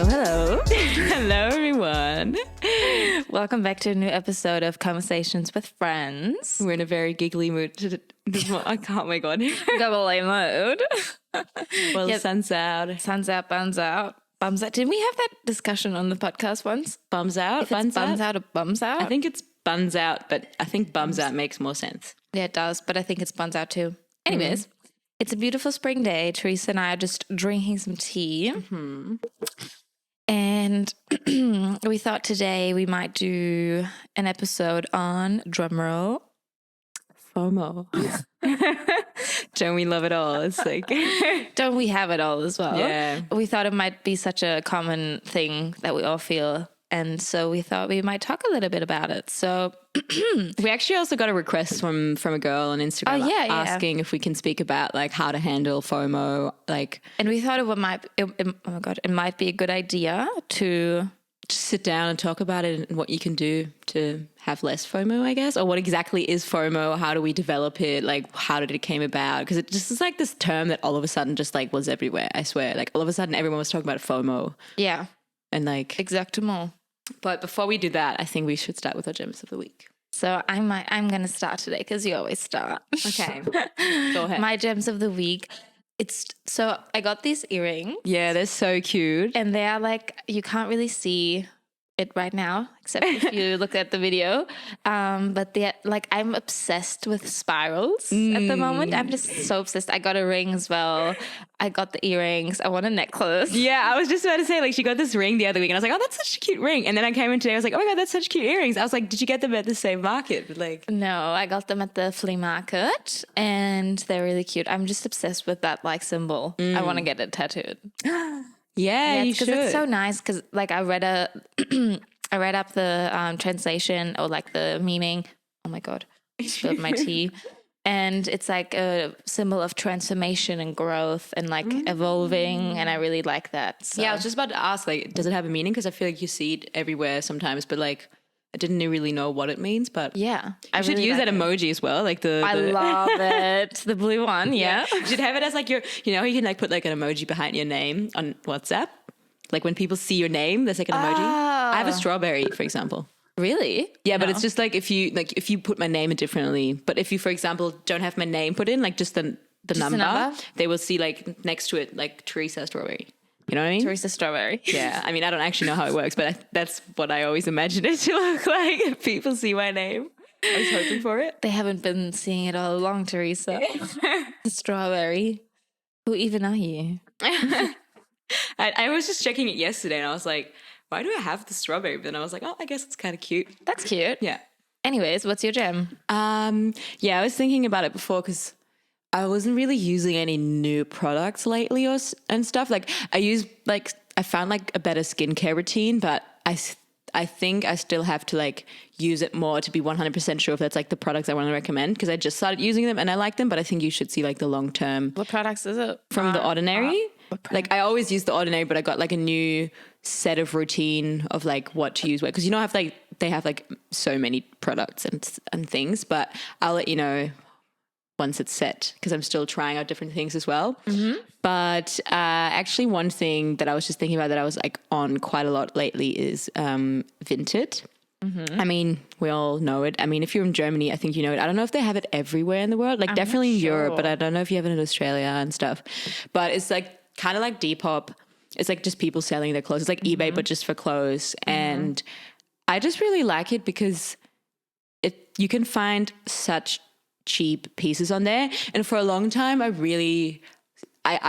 Hello. Hello, everyone. Welcome back to a new episode of Conversations with Friends. We're in a very giggly mood. I can't, oh my God. Double A mode. Well, yep. Sun's out. Sun's out, buns out. Bums out. Didn't we have that discussion on the podcast once? Bums out? If it's buns out or bums out? I think it's buns out, but I think bums out makes more sense. Yeah, it does, but I think it's buns out too. Anyways, It's a beautiful spring day. Theresa and I are just drinking some tea. Mm-hmm. And we thought today we might do an episode on, drumroll, FOMO. Don't we love it all? It's like, don't we have it all as well? Yeah. We thought it might be such a common thing that we all feel. And so we thought we might talk a little bit about it. So we actually also got a request from a girl on Instagram asking if we can speak about like how to handle FOMO. And we thought it might be a good idea to just sit down and talk about it and what you can do to have less FOMO, I guess, or what exactly is FOMO? How do we develop it? Like, how did it came about? Because it just is like this term that all of a sudden just like was everywhere. I swear, like all of a sudden everyone was talking about FOMO. Yeah, and like exactement. But before we do that, I think we should start with our gems of the week. So I'm going to start today because you always start. Okay, go ahead. My gems of the week. So I got these earrings. Yeah, they're so cute. And they are like, you can't really see it right now, except if you look at the video. But they're like, I'm obsessed with spirals at the moment. I'm just so obsessed. I got a ring as well. I got the earrings. I want a necklace. Yeah, I was just about to say, like, she got this ring the other week and I was like, oh, that's such a cute ring. And then I came in today, I was like, oh my God, that's such cute earrings. I was like, did you get them at the same market? But like, no, I got them at the flea market and they're really cute. I'm just obsessed with that like symbol. I want to get it tattooed. Yeah, you should. Because it's so nice. Because like I read up the translation or like the meaning. Oh my God, I spilled my tea. And it's like a symbol of transformation and growth and like evolving. And I really like that. So. Yeah, I was just about to ask, like, does it have a meaning? Because I feel like you see it everywhere sometimes, but like, I didn't really know what it means. But yeah, I should really use that emoji as well. Like I love it. The blue one. Yeah. You should have it as like your, you know, you can like put like an emoji behind your name on WhatsApp. Like when people see your name, there's like an emoji. I have a strawberry, for example. Really? Yeah, but it's just like if you put my name in differently, but if you, for example, don't have my name put in, like just the number, they will see like next to it, like Theresa Strawberry. You know what I mean? Theresa Strawberry. Yeah. I mean, I don't actually know how it works, but that's what I always imagined it to look like if people see my name. I was hoping for it. They haven't been seeing it all along, Theresa. The strawberry. Who even are you? I was just checking it yesterday and I was like, why do I have the strawberry? But then I was like, oh, I guess it's kind of cute. That's cute. Yeah. Anyways, what's your gem? Yeah, I was thinking about it before because I wasn't really using any new products lately and stuff. Like I found like a better skincare routine, but I think I still have to like use it more to be 100% sure if that's like the products I want to recommend because I just started using them and I like them, but I think you should see like the long term. What products is it? From The Ordinary. Like I always use The Ordinary, but I got like a new set of routine of like what to use where, because you know they have like so many products and things, but I'll let you know once it's set because I'm still trying out different things as well. But actually one thing that I was just thinking about that I was like on quite a lot lately is Vinted. I mean, we all know it. I mean, if you're in Germany, I think you know it. I don't know if they have it everywhere in the world, like definitely in Europe, but I don't know if you have it in Australia and stuff. But it's like kind of like Depop. It's like just people selling their clothes. It's like eBay, but just for clothes. And I just really like it because you can find such cheap pieces on there. And for a long time, I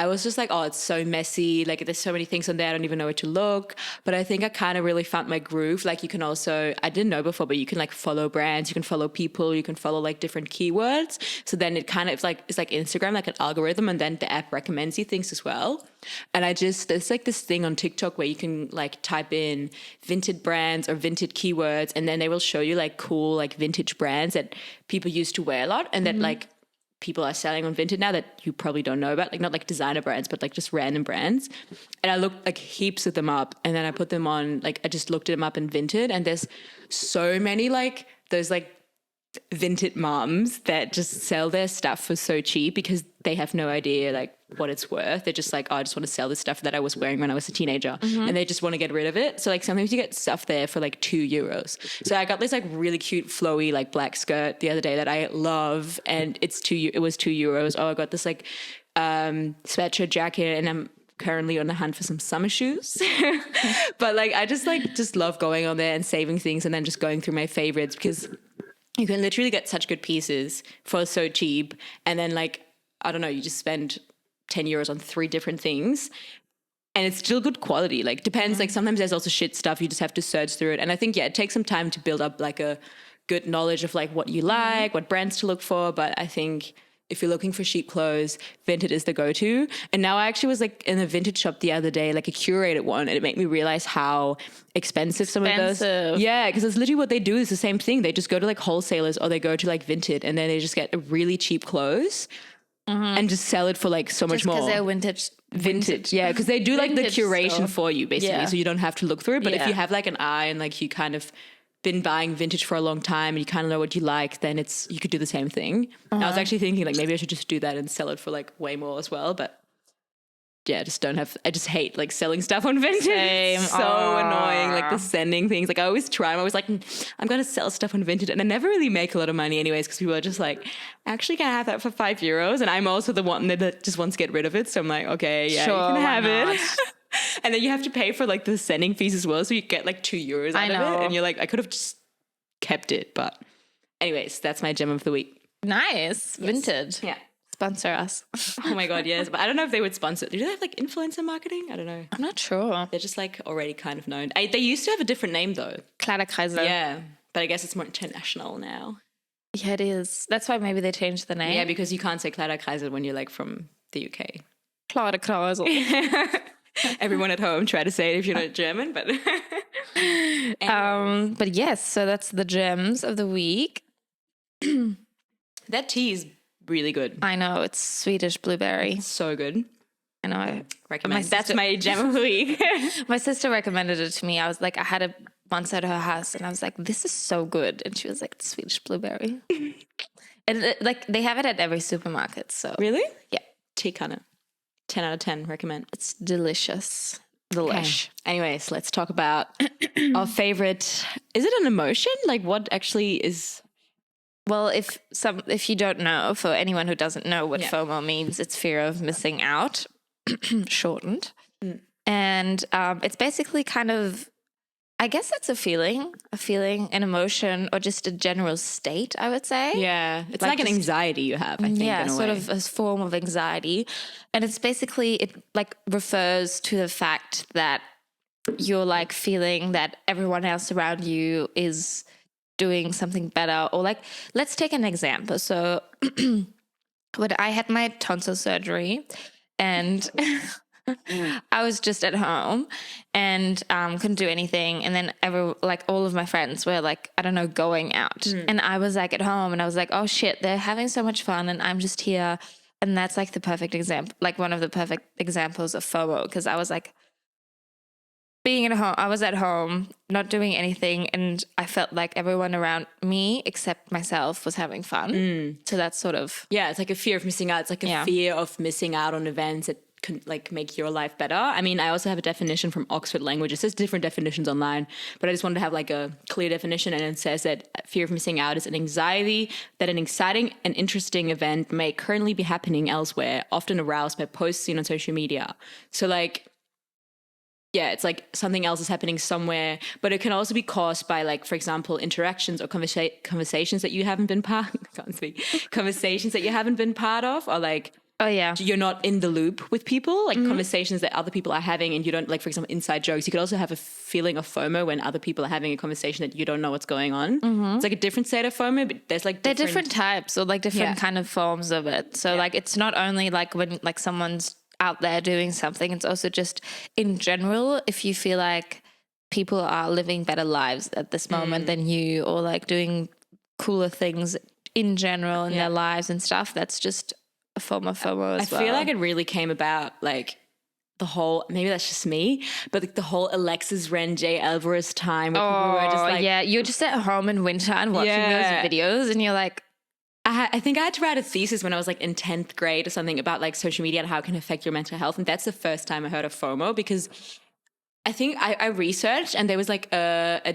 was just like, oh, it's so messy. Like there's so many things on there. I don't even know where to look. But I think I kind of really found my groove. Like you can also, I didn't know before, but you can like follow brands, you can follow people, you can follow like different keywords. So then it kind of, it's like Instagram, like an algorithm, and then the app recommends you things as well. And there's like this thing on TikTok where you can like type in vintage brands or vintage keywords, and then they will show you like cool, like vintage brands that people used to wear a lot and that like people are selling on Vinted now that you probably don't know about, like not like designer brands, but like just random brands. And I looked like heaps of them up and then I put them on, like I just looked them up in Vinted, and there's so many like those like Vinted moms that just sell their stuff for so cheap because they have no idea like what it's worth. They're just like, oh, I just want to sell this stuff that I was wearing when I was a teenager, and they just want to get rid of it. So like sometimes you get stuff there for like €2. So I got this like really cute flowy like black skirt the other day that I love, and it was €2. Oh, I got this like sweatshirt jacket, and I'm currently on the hunt for some summer shoes. But like I just love going on there and saving things and then just going through my favorites, because you can literally get such good pieces for so cheap, and then like I don't know, you just spend €10 on 3 different things and it's still good quality. Like depends, like sometimes there's also shit stuff, you just have to search through it. And I think it takes some time to build up like a good knowledge of like what you like, what brands to look for. But I think if you're looking for cheap clothes, Vinted is the go-to. And now I actually was like in a vintage shop the other day, like a curated one, and it made me realize how expensive some of those. Yeah, because it's literally what they do is the same thing. They just go to like wholesalers or they go to like Vinted, and then they just get really cheap clothes and just sell it for like so much more. Because they're vintage. Yeah, because they do like the curation stuff for you basically, so you don't have to look through it. But if you have like an eye and like you kind of been buying vintage for a long time and you kind of know what you like, then you could do the same thing. I was actually thinking like maybe I should just do that and sell it for like way more as well. But yeah, I just hate like selling stuff on Vinted. Same. It's so annoying, like the sending things. Like I always try, I'm always like, I'm going to sell stuff on Vinted, and I never really make a lot of money anyways, because people are just like, actually can I have that for €5? And I'm also the one that just wants to get rid of it. So I'm like, okay, yeah, sure, you can have it. And then you have to pay for like the sending fees as well. So you get like €2 out of it. And you're like, I could have just kept it. But anyways, that's my gem of the week. Nice. Yes. Vinted. Yeah. Sponsor us. Oh my God, yes. But I don't know if they would sponsor. Do they have like influencer marketing? I don't know. I'm not sure. They're just like already kind of known. They used to have a different name though. Kleiderkreise. Yeah. But I guess it's more international now. Yeah, it is. That's why maybe they changed the name. Yeah, because you can't say Kleiderkreise when you're like from the UK. Kleiderkreise. Everyone at home try to say it if you're not German, but but yes, so that's the gems of the week. That tea is really good. I know, it's Swedish blueberry. So good. I know. I recommend. That's my gem of the week. My sister recommended it to me. I was like, I had it once at her house, and I was like, this is so good. And she was like, it's Swedish blueberry. And like they have it at every supermarket. So really, yeah, tea kind of 10 out of 10. Recommend. It's delicious. Delish. Okay. Anyways, let's talk about our favorite. Is it an emotion? Like what actually is? Well, if you don't know, for anyone who doesn't know what FOMO means, it's fear of missing out, shortened. And it's basically kind of, I guess it's a feeling, an emotion, or just a general state, I would say. Yeah. It's like an anxiety you have, I think, yeah, in a sort way. of a form of anxiety. And it's basically, it like refers to the fact that you're like feeling that everyone else around you is doing something better. Or like, let's take an example. So when I had my tonsil surgery and I was just at home and couldn't do anything, and then all of my friends were like, I don't know, going out, and I was like at home, and I was like, oh shit, they're having so much fun and I'm just here. And that's like the perfect example, like one of the perfect examples of FOMO, because I was like being at home, I was at home not doing anything, and I felt like everyone around me except myself was having fun. So that's sort of, it's like a fear of missing out. It's like a fear of missing out on events that can like make your life better. I mean, I also have a definition from Oxford Languages. There's different definitions online, but I just wanted to have like a clear definition, and it says that fear of missing out is an anxiety that an exciting and interesting event may currently be happening elsewhere, often aroused by posts seen on social media. So like, yeah, it's like something else is happening somewhere, but it can also be caused by, like, for example, interactions or conversations that you haven't been conversations that you haven't been part of, or like, oh yeah, you're not in the loop with people, like conversations that other people are having, and you don't, like, for example, inside jokes. You could also have a feeling of FOMO when other people are having a conversation that you don't know what's going on. It's like a different set of FOMO, but there's like they're different types or like different kind of forms of it. So like it's not only like when like someone's out there doing something, it's also just in general, if you feel like people are living better lives at this moment than you, or like doing cooler things in general in their lives and stuff, that's just a form of FOMO as well. I feel like it really came about like the whole, maybe that's just me, but like the whole Alexis Ren, Jay Alvarez time where people were just like, yeah, you're just at home in winter and watching those videos and you're like, I think I had to write a thesis when I was like in 10th grade or something about like social media and how it can affect your mental health. And that's the first time I heard of FOMO, because I think I researched, and there was like a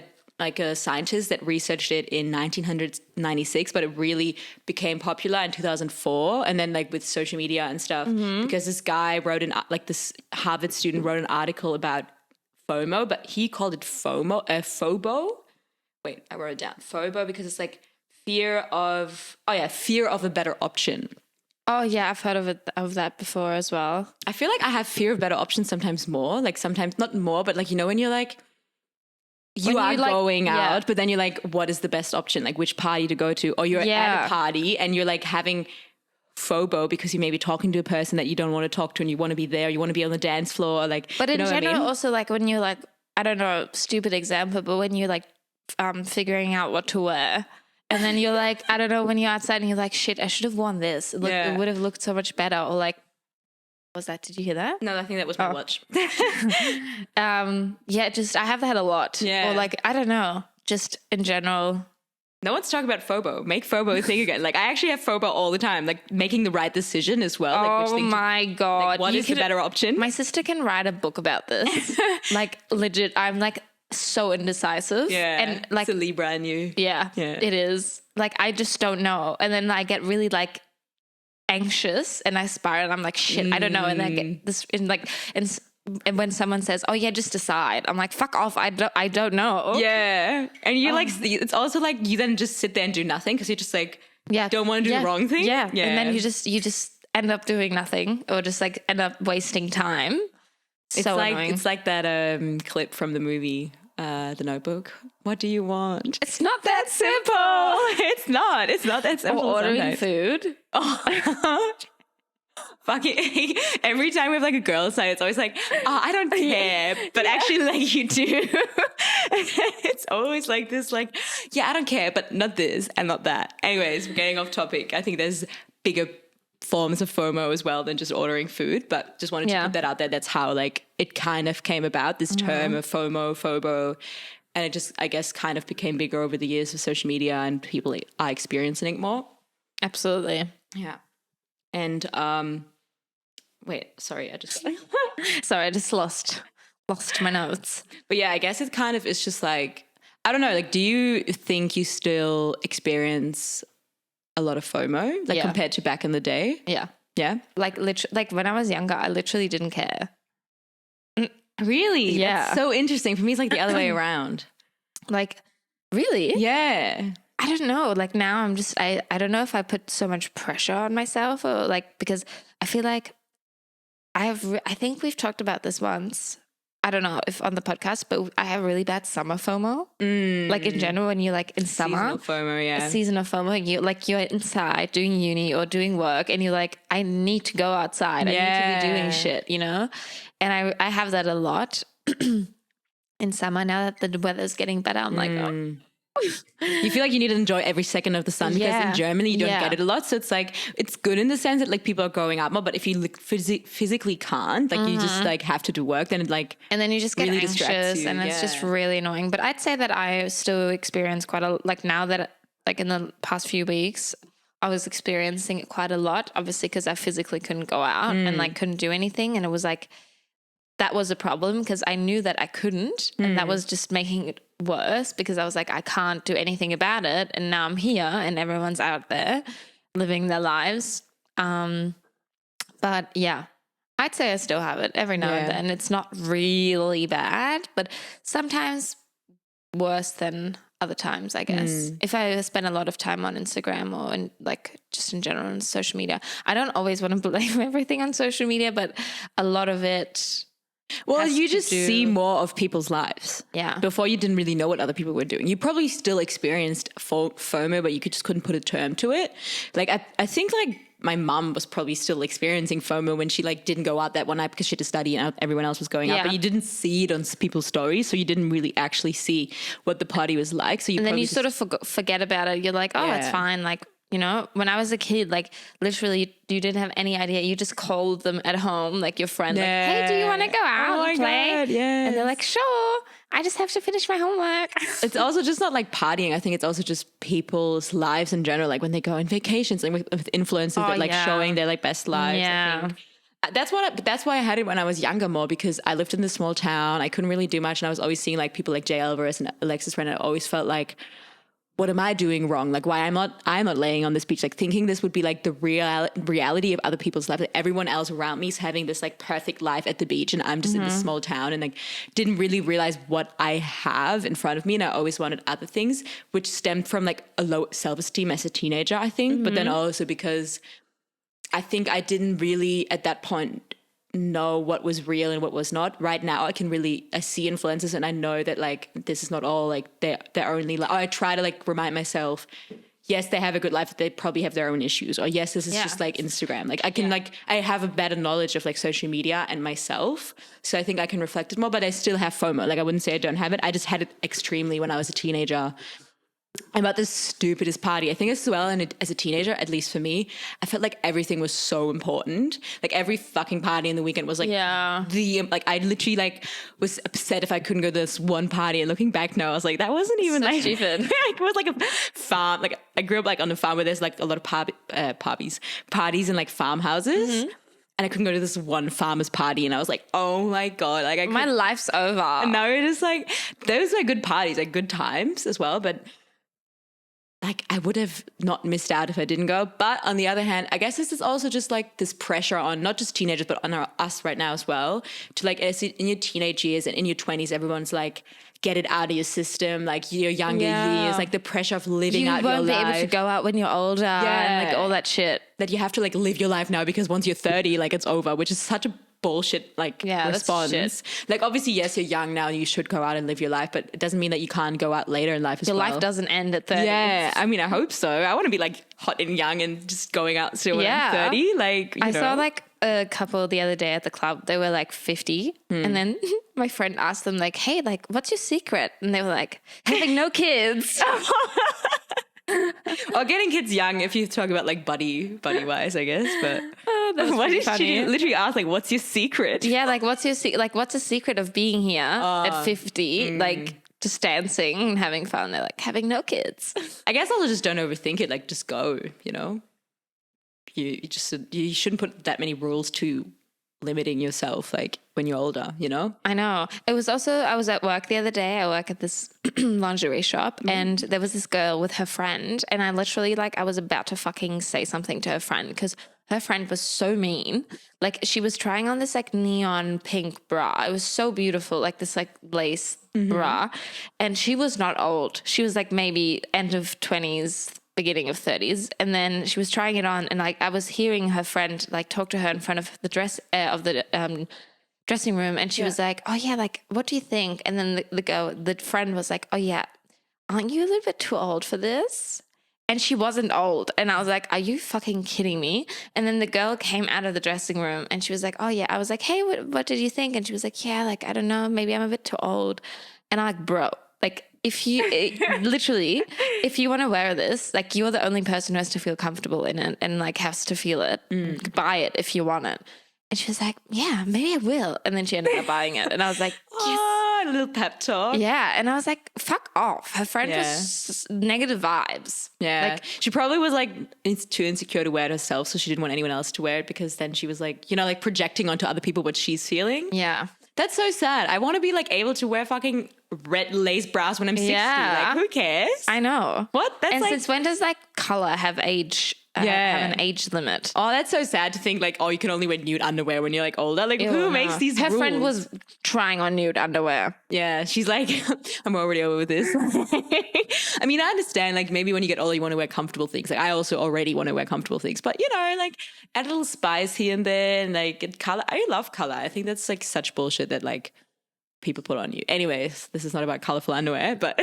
scientist that researched it in 1996, but it really became popular in 2004. And then like with social media and stuff, because this guy wrote this Harvard student wrote an article about FOMO, but he called it FOBO. Wait, I wrote it down. FOBO, because it's like fear of a better option. Oh yeah, I've heard of that before as well. I feel like I have fear of better options sometimes more, like sometimes not more, but like, you know, when you're like, you are going out, but then you're like, what is the best option? Like which party to go to? Or you're at a party and you're like having FOBO because you may be talking to a person that you don't want to talk to and you want to be there, you want to be on the dance floor. Like, but in you know general, also like when you're like, I don't know, stupid example, but when you're like figuring out what to wear. And then you're like, I don't know, when you're outside and you're like, shit, I should have worn this. It would have looked so much better. Or like, was that? Did you hear that? No, I think that was my watch. I have that a lot. Yeah. Or like, I don't know, just in general. No one's talking about FOBO. Make FOBO a thing again. Like I actually have FOBO all the time, like making the right decision as well. Like, oh my God. Like, what is the better option? My sister can write a book about this. Like legit, I'm like so indecisive. Yeah. And like it's a Libra in you. Yeah, it is. Like I just don't know. And then I get really like anxious and I spiral and I'm like, shit, I don't know. And I get this and when someone says, oh yeah, just decide, I'm like, fuck off, I don't know. Yeah. And you're like, it's also like you then just sit there and do nothing because you're just like, don't want to do the wrong thing. Yeah. And then you just end up doing nothing or just like end up wasting time. It's so like annoying. It's like that clip from the movie The Notebook. What do you want? It's not that simple. It's not that simple. Or ordering food. Oh my God. Fuck it. Every time we have like a girl side, it's always like, oh, I don't care. But actually like you do. It's always like this, like, yeah, I don't care, but not this and not that. Anyways, we're getting off topic. I think there's bigger forms of FOMO as well than just ordering food, but just wanted to put that out there. That's how like it kind of came about, this term of FOMO, FOBO. And it just, I guess, kind of became bigger over the years of social media and people are experiencing it more. Absolutely. Yeah. And sorry, I just lost my notes. But yeah, I guess it kind of is just like, I don't know, like, do you think you still experience a lot of FOMO, like compared to back in the day? Yeah. Yeah. Like literally, like when I was younger, I literally didn't care. Really? Yeah. That's so interesting. For me, it's like the other way around. Like, really? Yeah. I don't know. Like now I'm just, I don't know if I put so much pressure on myself or like, because I feel like I think we've talked about this once. I don't know if on the podcast, but I have really bad summer FOMO. Like in general, when you're like in summer. Seasonal FOMO, yeah. A seasonal FOMO, you're inside doing uni or doing work and you're like, I need to go outside. I need to be doing shit, you know? And I have that a lot in summer. Now that the weather's getting better, I'm like, oh. You feel like you need to enjoy every second of the sun because in Germany you don't get it a lot. So it's like, it's good in the sense that like people are going out more, but if you like, physically can't, like you just like have to do work, then it like and then you just get really anxious and it's just really annoying. But I'd say that I still experience quite a, like now that like in the past few weeks, I was experiencing it quite a lot, obviously because I physically couldn't go out and like couldn't do anything. And it was like, that was a problem because I knew that I couldn't and that was just making it worse because I was like, I can't do anything about it. And now I'm here and everyone's out there living their lives. But yeah, I'd say I still have it every now and then. It's not really bad, but sometimes worse than other times, I guess. If I spend a lot of time on Instagram or in, like just in general on social media, I don't always want to blame everything on social media, but a lot of it. Well, you just see more of people's lives. Yeah. Before you didn't really know what other people were doing. You probably still experienced FOMO, but you just couldn't put a term to it. Like I think like my mum was probably still experiencing FOMO when she like didn't go out that one night because she had to study and everyone else was going out. But you didn't see it on people's stories, so you didn't really actually see what the party was like. So you and then you sort of forget about it. You're like, oh, it's fine. Like You know, when I was a kid, like literally you didn't have any idea. You just called them at home, like your friend, like, hey, do you want to go out and play? God, yes. And they're like, sure, I just have to finish my homework. It's also just not like partying. I think it's also just people's lives in general. Like when they go on vacations and with influencers that like showing their like best lives. Yeah. I think. That's why I had it when I was younger more, because I lived in this small town. I couldn't really do much. And I was always seeing like people like Jay Alvarez and Alexis Ren. I always felt like, what am I doing wrong? Like, why I'm not laying on this beach, like thinking this would be like the reality of other people's lives. Like, everyone else around me is having this like perfect life at the beach, and I'm just in this small town and like didn't really realize what I have in front of me. And I always wanted other things, which stemmed from like a low self-esteem as a teenager, I think. But then also because I think I didn't really at that point know what was real and what was not. Right now I see influencers and I know that like this is not all like their only I try to like remind myself, yes, they have a good life, but they probably have their own issues, or yes, this is just like Instagram. Like I can like I have a better knowledge of like social media and myself, so I think I can reflect it more. But I still have FOMO. Like I wouldn't say I don't have it. I just had it extremely when I was a teenager. About the stupidest party. I think as well, and as a teenager, at least for me, I felt like everything was so important. Like every fucking party in the weekend was like like I literally like was upset if I couldn't go to this one party. And looking back now, I was like, that wasn't even so like stupid. It was like a farm. Like I grew up like on a farm where there's like a lot of parties in like farmhouses. And I couldn't go to this one farmer's party, and I was like, oh my God, like my life's over. And now it is like those are good parties, like good times as well, but like I would have not missed out if I didn't go. But on the other hand, I guess this is also just like this pressure on not just teenagers, but on us right now as well, to like in your teenage years and in your 20s, everyone's like, get it out of your system, like your younger years, like the pressure of living out your life. You won't be able to go out when you're older and like all that shit. That you have to like live your life now because once you're 30, like it's over, which is such a bullshit like response. Like obviously, yes, you're young now, you should go out and live your life, but it doesn't mean that you can't go out later in life as well. Your life doesn't end at 30. Yeah, I mean, I hope so. I want to be like hot and young and just going out still when I'm 30. Like I saw like a couple the other day at the club. They were like 50, and then my friend asked them like, hey, like what's your secret? And they were like, having no kids. Or getting kids young, if you talk about like buddy wise, I guess. But what did she literally ask, like, what's your secret? Yeah, like what's the secret of being here at 50? Like just dancing and having fun. They're like, having no kids. I guess also just don't overthink it. Like just go, you know. You shouldn't put that many rules to limiting yourself like when you're older, you know? I know. It was also, I was at work the other day. I work at this lingerie shop, and there was this girl with her friend, and I literally like I was about to fucking say something to her friend because her friend was so mean. Like she was trying on this like neon pink bra. It was so beautiful, like this like lace bra, and she was not old. She was like maybe end of 20s, beginning of 30s, and then she was trying it on, and like I was hearing her friend like talk to her in front of the dressing room, and she was like, oh yeah, like what do you think? And then the friend was like, oh yeah, aren't you a little bit too old for this? And she wasn't old, and I was like, are you fucking kidding me? And then the girl came out of the dressing room and she was like, oh yeah. I was like, hey, what did you think? And she was like, yeah, like I don't know, maybe I'm a bit too old. And I'm like, bro, like if you literally, if you want to wear this, like you're the only person who has to feel comfortable in it and like has to feel it. Buy it if you want it. And she was like, yeah, maybe I will. And then she ended up buying it. And I was like, yes. Oh, a little pep talk. Yeah. And I was like, fuck off. Her friend was negative vibes. Yeah. Like she probably was like too insecure to wear it herself. So she didn't want anyone else to wear it, because then she was like, you know, like projecting onto other people what she's feeling. Yeah. That's so sad. I want to be like able to wear fucking red lace bras when I'm 60. Like who cares? I know. What? That's and like, since when does like color have age? Have an age limit. Oh, that's so sad to think like, oh, you can only wear nude underwear when you're like older. Like who makes these rules? Her friend was trying on nude underwear. Yeah, she's like, I'm already over with this. I mean, I understand like maybe when you get older you want to wear comfortable things. Like I also already want to wear comfortable things, but you know, like add a little spice here and there, and like color. I love color. I think that's like such bullshit that like people put on you. Anyways, this is not about colorful underwear, but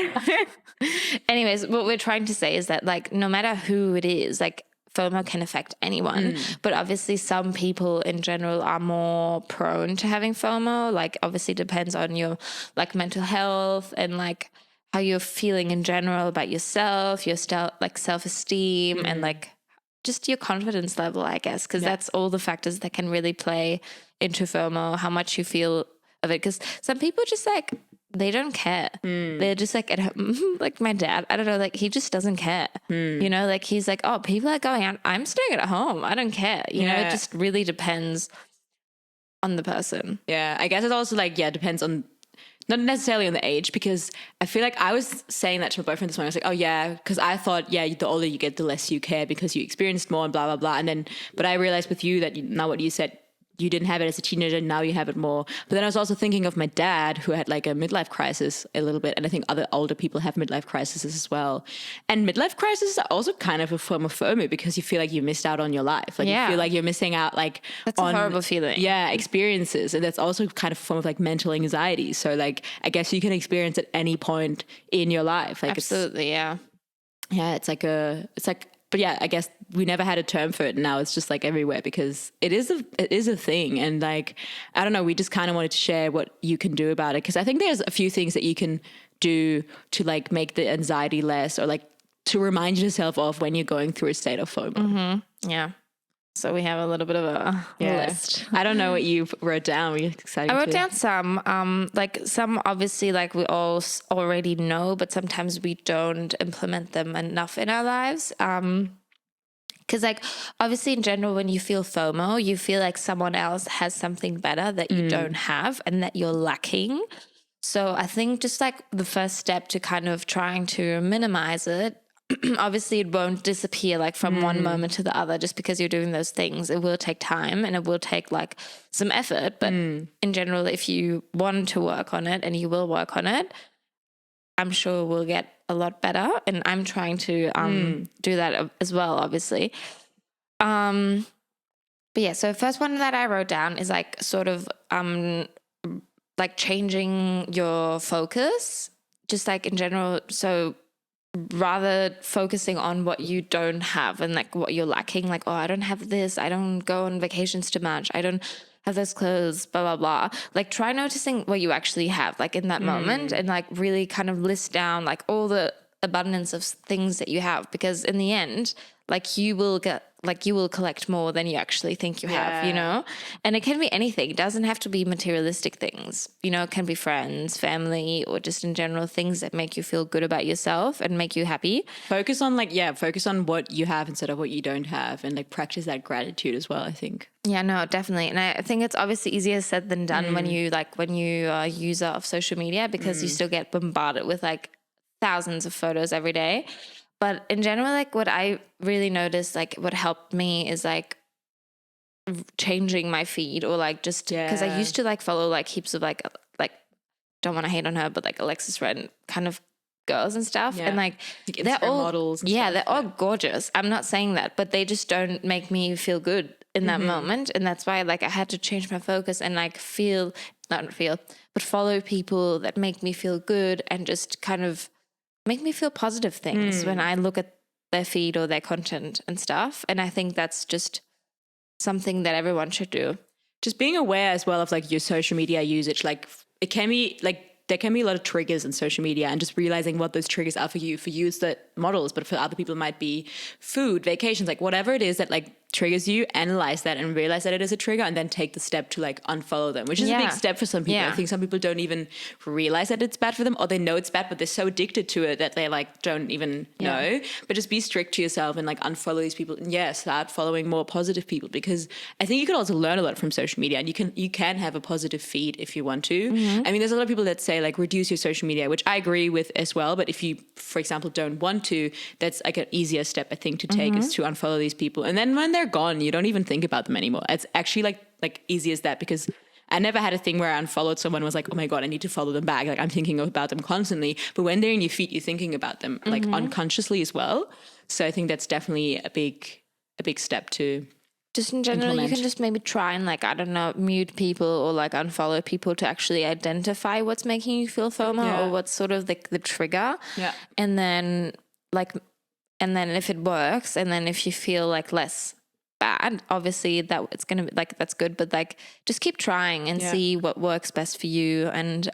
anyways, what we're trying to say is that like no matter who it is, like FOMO can affect anyone, but obviously some people in general are more prone to having FOMO. Like obviously depends on your like mental health and like how you're feeling in general about yourself, your like self-esteem and like just your confidence level, I guess, because that's all the factors that can really play into FOMO, how much you feel of it. Because some people just like, they don't care. They're just like at home, like my dad, I don't know, like he just doesn't care. You know, like he's like, oh, people are going out, I'm staying at home, I don't care. You know, it just really depends on the person. Yeah, I guess it also like, depends on, not necessarily on the age, because I feel like I was saying that to my boyfriend this morning. I was like, oh yeah, because I thought, the older you get, the less you care because you experienced more and blah, blah, blah. And then, but I realized with you that now what you said, you didn't have it as a teenager, now you have it more. But then I was also thinking of my dad who had like a midlife crisis a little bit. And I think other older people have midlife crises as well. And midlife crises are also kind of a form of FOMO because you feel like you missed out on your life. Like you feel like you're missing out like that's a horrible feeling. Yeah, experiences. And that's also kind of a form of like mental anxiety. So like, I guess you can experience at any point in your life. Like absolutely, yeah, it's like, but yeah, I guess we never had a term for it. And now it's just like everywhere because it is a thing. And like, I don't know, we just kind of wanted to share what you can do about it. Cause I think there's a few things that you can do to like make the anxiety less or like to remind yourself of when you're going through a state of FOMO. Yeah. So we have a little bit of a list. I don't know what you wrote down. Were you excited? I wrote down some, like some obviously like we all already know, but sometimes we don't implement them enough in our lives. Because like obviously in general, when you feel FOMO, you feel like someone else has something better that you don't have and that you're lacking. So I think just like the first step to kind of trying to minimize it, obviously it won't disappear like from one moment to the other just because you're doing those things. It will take time and it will take like some effort. But in general, if you want to work on it and you will work on it, I'm sure we'll get a lot better. And I'm trying to do that as well, obviously. But yeah, so first one that I wrote down is like sort of like changing your focus, just like in general. So rather focusing on what you don't have and like what you're lacking, like, oh, I don't have this, I don't go on vacations too much, I don't have those clothes, blah, blah, blah. Like try noticing what you actually have like in that moment and like really kind of list down like all the abundance of things that you have, because in the end, like you will collect more than you actually think you have, you know? And it can be anything. It doesn't have to be materialistic things. You know, it can be friends, family, or just in general things that make you feel good about yourself and make you happy. Focus on what you have instead of what you don't have, and like practice that gratitude as well, I think. Yeah, no, definitely. And I think it's obviously easier said than done when you are a user of social media, because you still get bombarded with like thousands of photos every day. But in general, like what I really noticed, like what helped me is like changing my feed, or like just because I used to like follow like heaps of like don't want to hate on her, but like Alexis Ren kind of girls and stuff. And like they're all models. And stuff. They're all gorgeous. I'm not saying that, but they just don't make me feel good in that moment. And that's why like I had to change my focus and like but follow people that make me feel good and just kind of make me feel positive things when I look at their feed or their content and stuff. And I think that's just something that everyone should do. Just being aware as well of like your social media usage. Like it can be like, there can be a lot of triggers in social media, and just realizing what those triggers are for you. For you, it's the models, but for other people it might be food, vacations, like whatever it is that like triggers you, analyze that and realize that it is a trigger, and then take the step to like unfollow them, which is a big step for some people. I think some people don't even realize that it's bad for them, or they know it's bad, but they're so addicted to it that they like don't even know. But just be strict to yourself and like unfollow these people, and start following more positive people, because I think you can also learn a lot from social media, and you can have a positive feed if you want to. I mean, there's a lot of people that say like reduce your social media, which I agree with as well. But if you, for example, don't want to, that's like an easier step I think to take, is to unfollow these people. And then when they're gone, you don't even think about them anymore. It's actually like easy as that, because I never had a thing where I unfollowed someone and was like, oh my God, I need to follow them back. Like I'm thinking about them constantly. But when they're in your feed, you're thinking about them like unconsciously as well. So I think that's definitely a big step to just in general implement. You can just maybe try and like, I don't know, mute people or like unfollow people to actually identify what's making you feel FOMO or what's sort of the trigger. And then if it works, and then if you feel like less bad. Obviously that it's going to be like, that's good, but like just keep trying and see what works best for you. And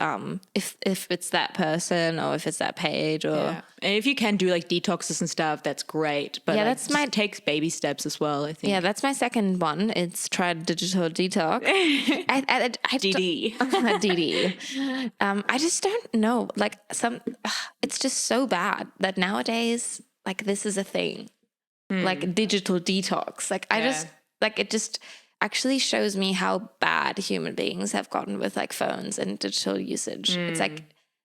if it's that person or if it's that page or and if you can do like detoxes and stuff, that's great. But like, that's my takes baby steps as well, I think. Yeah, that's my second one. It's try digital detox. DD. DD. I just don't know. Like it's just so bad that nowadays, like this is a thing. Like digital detox. Like I just like it just actually shows me how bad human beings have gotten with like phones and digital usage. It's like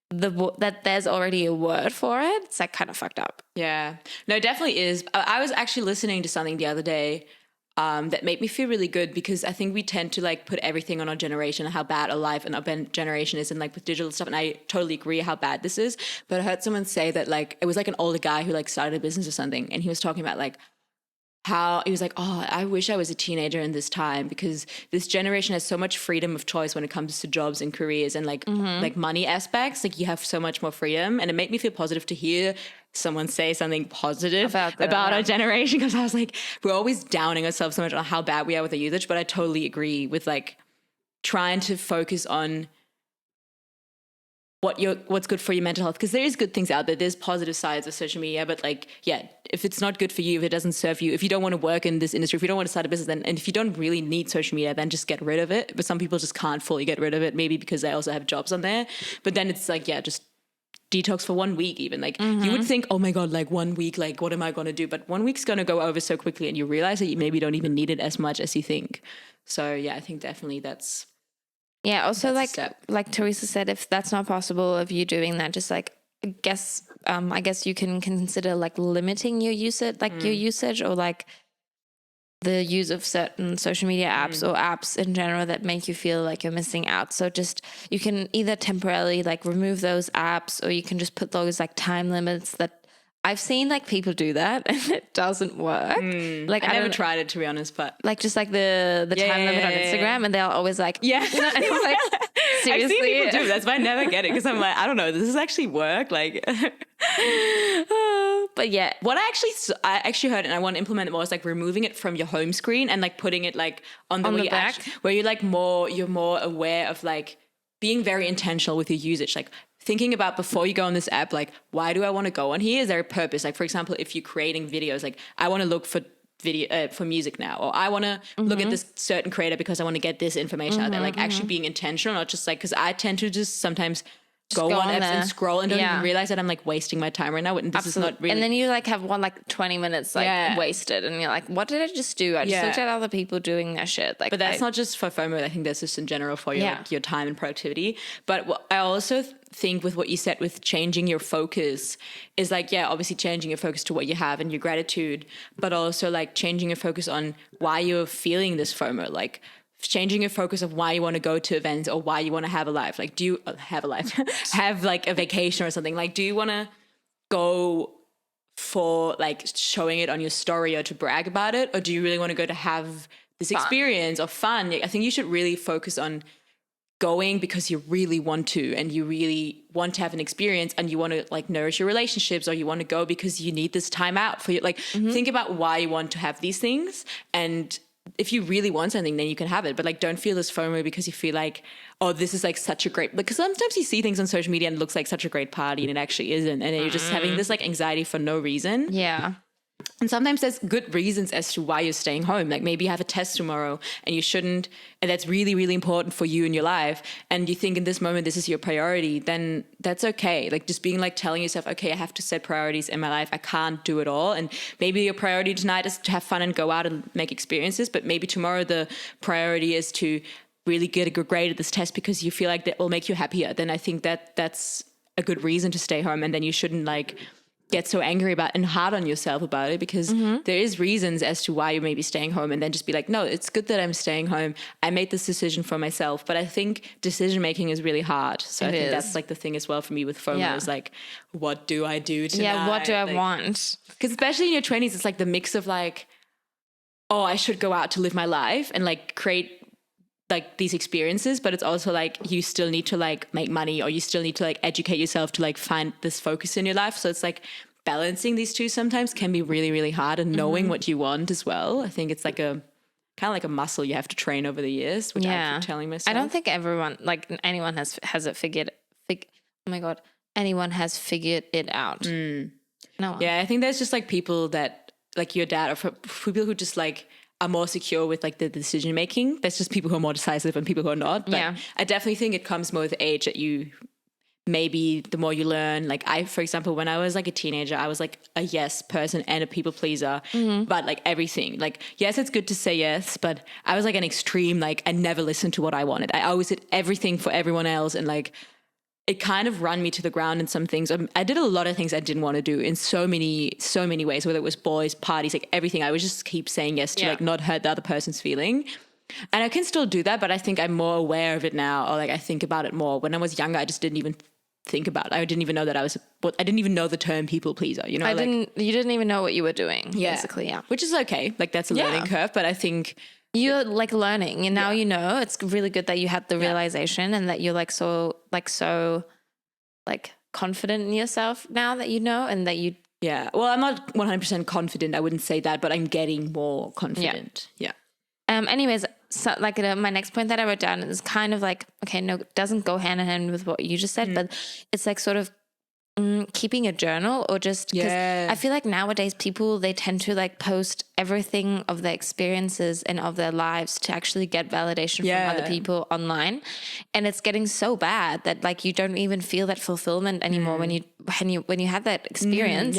that there's already a word for it. It's like kind of fucked up. Yeah. No, it definitely is. I was actually listening to something the other day that made me feel really good, because I think we tend to like put everything on our generation, how bad our life and our generation is, and like with digital stuff. And I totally agree how bad this is. But I heard someone say that like it was like an older guy who like started a business or something, and he was talking about like how he was like, oh, I wish I was a teenager in this time, because this generation has so much freedom of choice when it comes to jobs and careers and like money aspects. Like you have so much more freedom, and it made me feel positive to hear someone say something positive about our generation, because I was like, we're always downing ourselves so much on how bad we are with the usage. But I totally agree with like trying to focus on what's good for your mental health, because there is good things out there. There's positive sides of social media, but like, yeah, if it's not good for you, if it doesn't serve you, if you don't want to work in this industry, if you don't want to start a business, then, and if you don't really need social media, then just get rid of it. But some people just can't fully get rid of it, maybe because they also have jobs on there. But then it's like, yeah, just detox for 1 week even. Like you would think, oh my God, like 1 week, like what am I going to do? But 1 week's going to go over so quickly, and you realize that you maybe don't even need it as much as you think. So yeah, I think definitely that's... Yeah, also like Theresa said, if that's not possible of you doing that, just like I guess you can consider like limiting your usage, like your usage, or like the use of certain social media apps or apps in general that make you feel like you're missing out. So just you can either temporarily like remove those apps, or you can just put those like time limits that I've seen like people do that and it doesn't work. Like I never tried it, to be honest, but like just like the time limit on Instagram, and they'll always like and it's like seriously. I've seen people do it. That's why I never get it, because I'm like, I don't know, does this actually work? Like but yeah, what I actually heard, and I want to implement it more, is like removing it from your home screen and like putting it like on the back, where you're like you're more aware of like being very intentional with your usage, like thinking about before you go on this app, like, why do I want to go on here? Is there a purpose? Like, for example, if you're creating videos, like I want to look for video for music now, or I want to look at this certain creator because I want to get this information out there. Like actually being intentional, not just like, because I tend to just sometimes go on apps and scroll and don't even realize that I'm like wasting my time right now. And this is not really. And then you like have like 20 minutes like wasted, and you're like, what did I just do? I just looked at other people doing their shit. Like, but that's not just for FOMO. I think that's just in general for your like, your time and productivity. But I also think with what you said with changing your focus is like, yeah, obviously changing your focus to what you have and your gratitude, but also like changing your focus on why you're feeling this FOMO, like changing your focus of why you want to go to events or why you want to have a life. Like, do you have a life, have like a vacation or something? Like, do you want to go for like showing it on your story or to brag about it? Or do you really want to go to have this experience or fun? I think you should really focus on going because you really want to, and you really want to have an experience, and you want to like nourish your relationships, or you want to go because you need this time out for you. Like think about why you want to have these things, and if you really want something, then you can have it. But like, don't feel this FOMO because you feel like, oh, this is like such a great, because sometimes you see things on social media and it looks like such a great party and it actually isn't. And then you're just having this like anxiety for no reason. Yeah. And sometimes there's good reasons as to why you're staying home. Like maybe you have a test tomorrow and you shouldn't, and that's really, really important for you in your life. And you think in this moment, this is your priority, then that's okay. Like just being like telling yourself, okay, I have to set priorities in my life. I can't do it all. And maybe your priority tonight is to have fun and go out and make experiences. But maybe tomorrow the priority is to really get a good grade at this test because you feel like that will make you happier. Then I think that's a good reason to stay home. And then you shouldn't like get so angry about and hard on yourself about it, because there is reasons as to why you may be staying home, and then just be like, no, it's good that I'm staying home. I made this decision for myself. But I think decision making is really hard. So I think that's like the thing as well for me with FOMO is like, what do I do tonight? Yeah, what do I want? Because especially in your 20s, it's like the mix of like, oh, I should go out to live my life and like create like these experiences, but it's also like you still need to like make money, or you still need to like educate yourself to like find this focus in your life. So it's like balancing these two sometimes can be really, really hard, and knowing what you want as well. I think it's like a kind of like a muscle you have to train over the years, which I keep telling myself. I don't think anyone anyone has figured it out. No one. Yeah, I think there's just like people that like your dad, or for people who just like are more secure with like the decision making. There's just people who are more decisive and people who are not. But I definitely think it comes more with age, that you maybe the more you learn, like I, for example, when I was like a teenager, I was like a yes person and a people pleaser, but like everything, like, yes, it's good to say yes, but I was like an extreme, like I never listened to what I wanted. I always did everything for everyone else. And like, it kind of run me to the ground in some things. I did a lot of things I didn't want to do in so many ways, whether it was boys, parties, like everything. I would just keep saying yes to like not hurt the other person's feeling. And I can still do that, but I think I'm more aware of it now, or like I think about it more. When I was younger, I just didn't even think about it. I didn't even know that I didn't even know the term people pleaser, you know? You didn't even know what you were doing, basically, Which is okay. Like that's a learning curve, but I think you're like learning, and now you know. It's really good that you had the realization, and that you're so confident in yourself now that you know, and that you. Yeah. Well, I'm not 100% confident. I wouldn't say that, but I'm getting more confident. Yeah. Anyways, so like my next point that I wrote down is kind of like, okay, no, it doesn't go hand in hand with what you just said, but it's like sort of keeping a journal, or just because I feel like nowadays people, they tend to like post everything of their experiences and of their lives to actually get validation from other people online, and it's getting so bad that like you don't even feel that fulfillment anymore when you have that experience.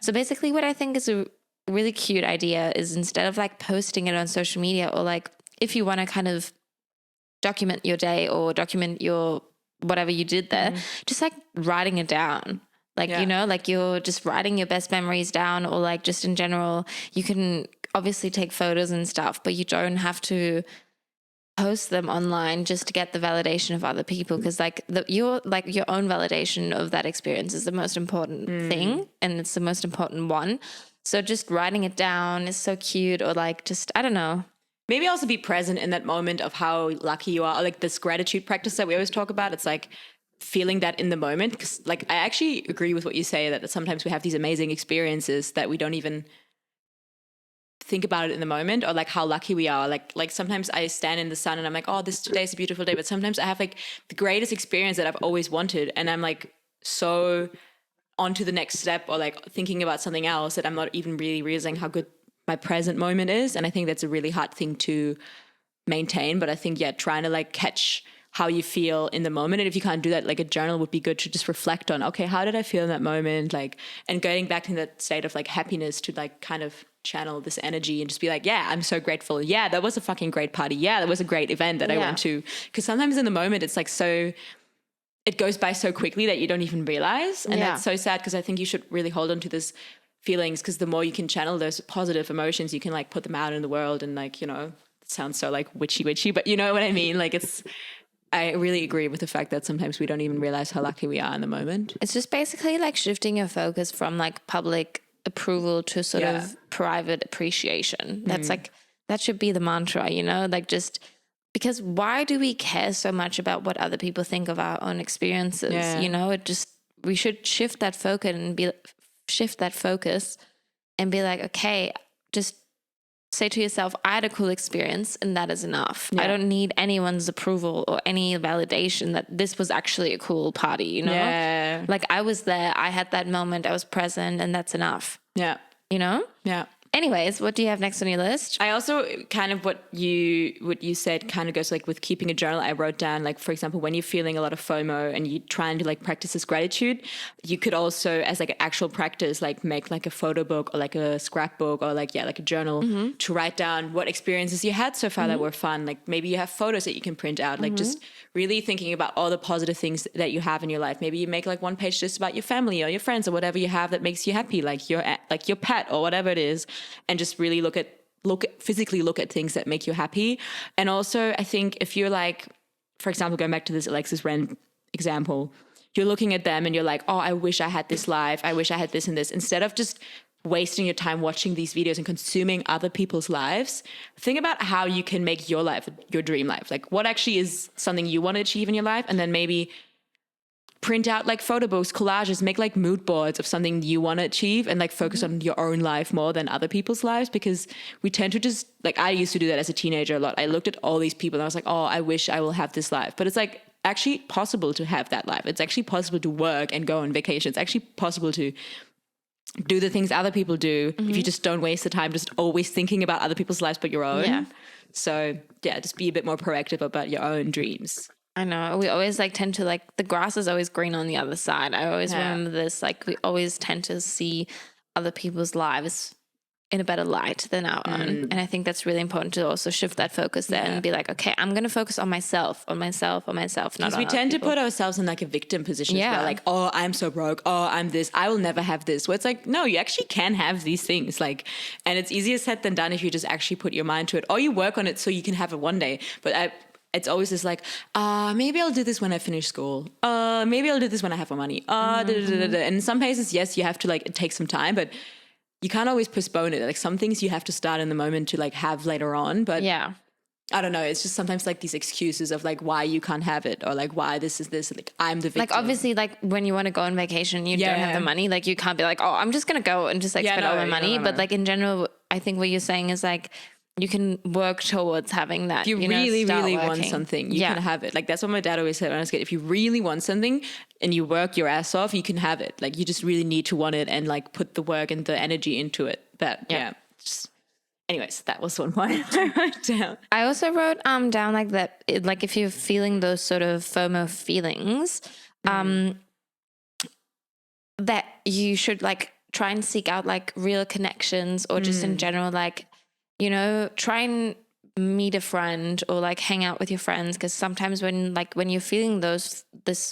So basically, what I think is a really cute idea is, instead of like posting it on social media, or like if you want to kind of document your day or document your whatever you did there, just like writing it down. Like, you know, like you're just writing your best memories down, or like just in general, you can obviously take photos and stuff, but you don't have to post them online just to get the validation of other people. Because like your own validation of that experience is the most important thing, and it's the most important one. So just writing it down is so cute, or like just, I don't know. Maybe also be present in that moment of how lucky you are, or like this gratitude practice that we always talk about. It's like feeling that in the moment, because like I actually agree with what you say, that sometimes we have these amazing experiences that we don't even think about it in the moment, or like how lucky we are. Like sometimes I stand in the sun and I'm like, oh, today's a beautiful day, but sometimes I have like the greatest experience that I've always wanted, and I'm like so on to the next step, or like thinking about something else, that I'm not even really realizing how good my present moment is. And I think that's a really hard thing to maintain. But I think, trying to like catch how you feel in the moment. And if you can't do that, like a journal would be good to just reflect on, okay, how did I feel in that moment? Like, and going back to that state of like happiness, to like kind of channel this energy and just be like, yeah, I'm so grateful. Yeah, that was a fucking great party. Yeah, that was a great event that I went to. Because sometimes in the moment, it's like it goes by so quickly that you don't even realize. And that's so sad, because I think you should really hold on to this feelings, because the more you can channel those positive emotions, you can like put them out in the world. And like, you know, it sounds so like witchy, but you know what I mean? Like I really agree with the fact that sometimes we don't even realize how lucky we are in the moment. It's just basically like shifting your focus from like public approval to sort of private appreciation. That's like, that should be the mantra, you know, like just because why do we care so much about what other people think of our own experiences? You know, we should shift that focus and be like, okay, just say to yourself, I had a cool experience and that is enough. I don't need anyone's approval or any validation that this was actually a cool party, you know? Like I was there, I had that moment, I was present, and that's enough. Yeah. You know? Yeah. Anyways, what do you have next on your list? I also kind of what you said kind of goes like with keeping a journal. I wrote down like, for example, when you're feeling a lot of FOMO and you trying to like practice this gratitude, you could also, as like an actual practice, like make like a photo book or like a scrapbook or like a journal to write down what experiences you had so far that were fun. Like maybe you have photos that you can print out, like just really thinking about all the positive things that you have in your life. Maybe you make like one page just about your family or your friends or whatever you have that makes you happy, like your pet or whatever it is. And just really physically look at things that make you happy. And also I think if you're like, for example, going back to this Alexis Ren example, you're looking at them and you're like, oh, I wish I had this life. I wish I had this and this. Instead of just wasting your time watching these videos and consuming other people's lives, think about how you can make your life your dream life. Like what actually is something you want to achieve in your life, and then maybe print out like photo books, collages, make like mood boards of something you want to achieve, and like focus on your own life more than other people's lives, because we tend to just, like, I used to do that as a teenager a lot. I looked at all these people and I was like, oh, I wish I will have this life. But it's like actually possible to have that life. It's actually possible to work and go on vacation. It's actually possible to do the things other people do if you just don't waste the time just always thinking about other people's lives but your own. Yeah. So yeah, just be a bit more proactive about your own dreams. I know. We always like tend to like, the grass is always green on the other side. I always remember this. Like, we always tend to see other people's lives in a better light than our own. And I think that's really important to also shift that focus there and be like, okay, I'm going to focus on myself, not because we tend to put ourselves in like a victim position as well. Like, oh, I'm so broke. Oh, I'm this. I will never have this. Where it's like, no, you actually can have these things. Like, and it's easier said than done if you just actually put your mind to it, or you work on it so you can have it one day. But it's always this like, maybe I'll do this when I finish school. Maybe I'll do this when I have more money. And in some cases, yes, you have to like, it takes some time, but you can't always postpone it. Like, some things you have to start in the moment to like have later on. But yeah, I don't know. It's just sometimes like these excuses of like why you can't have it, or like why this is this. Like, I'm the victim. Like, obviously, like when you want to go on vacation, you don't have the money. Like, you can't be like, oh, I'm just going to go and just like spend all my money. But like in general, I think what you're saying is like, you can work towards having that. If you really want something, you can have it. Like, that's what my dad always said when I was a kid. If you really want something and you work your ass off, you can have it. Like, you just really need to want it and like put the work and the energy into it. But anyways, that was one point I wrote down. I also wrote down like that, like if you're feeling those sort of FOMO feelings, that you should like try and seek out like real connections, or just in general, like, you know, try and meet a friend or like hang out with your friends. Because sometimes when you're feeling this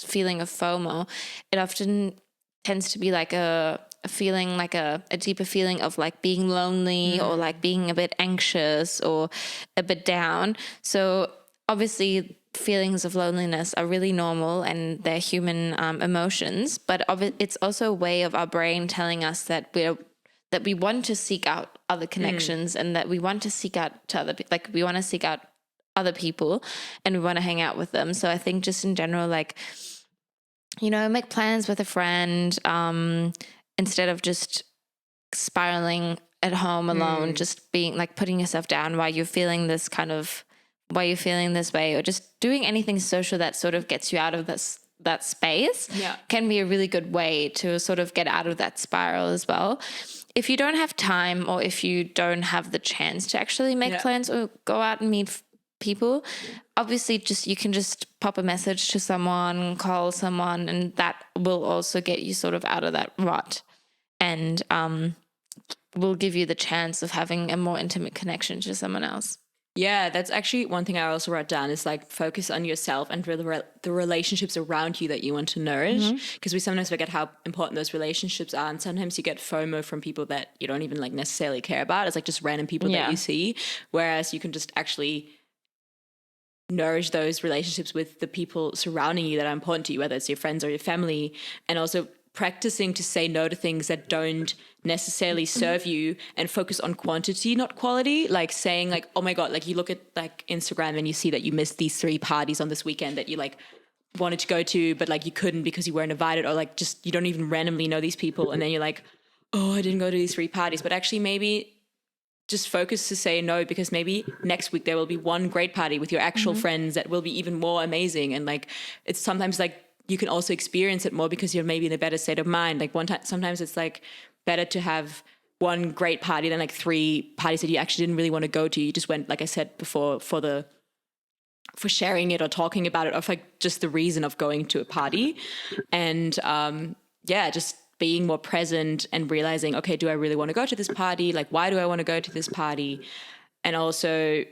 feeling of FOMO, it often tends to be like a feeling, like a deeper feeling of like being lonely or like being a bit anxious or a bit down. So obviously feelings of loneliness are really normal and they're human emotions, but it's also a way of our brain telling us that we want to seek out other connections and that we want to seek out we want to seek out other people and we want to hang out with them. So I think just in general, like, you know, make plans with a friend instead of just spiraling at home alone, just being like putting yourself down while you're feeling this way, or just doing anything social that sort of gets you out of that space can be a really good way to sort of get out of that spiral as well. If you don't have time, or if you don't have the chance to actually make plans or go out and meet people, obviously you can just pop a message to someone, call someone, and that will also get you sort of out of that rut and will give you the chance of having a more intimate connection to someone else. Yeah, that's actually one thing I also wrote down, is like focus on yourself and the relationships around you that you want to nourish, because we sometimes forget how important those relationships are, and sometimes you get FOMO from people that you don't even like necessarily care about. It's like just random people that you see, whereas you can just actually nourish those relationships with the people surrounding you that are important to you, whether it's your friends or your family, and also practicing to say no to things that don't necessarily serve you and focus on quantity, not quality. Like saying like, oh my God, like you look at like Instagram and you see that you missed these 3 parties on this weekend that you like wanted to go to, but like you couldn't because you weren't invited, or like just you don't even randomly know these people. And then you're like, oh, I didn't go to these 3 parties. But actually maybe just focus to say no, because maybe next week there will be one great party with your actual friends that will be even more amazing. And like, it's sometimes like, you can also experience it more because you're maybe in a better state of mind. Like sometimes it's like better to have one great party than like 3 parties that you actually didn't really want to go to. You just went, like I said before, for sharing it or talking about it, or for like just the reason of going to a party. And just being more present and realizing, okay, do I really want to go to this party? Like, why do I want to go to this party? And also,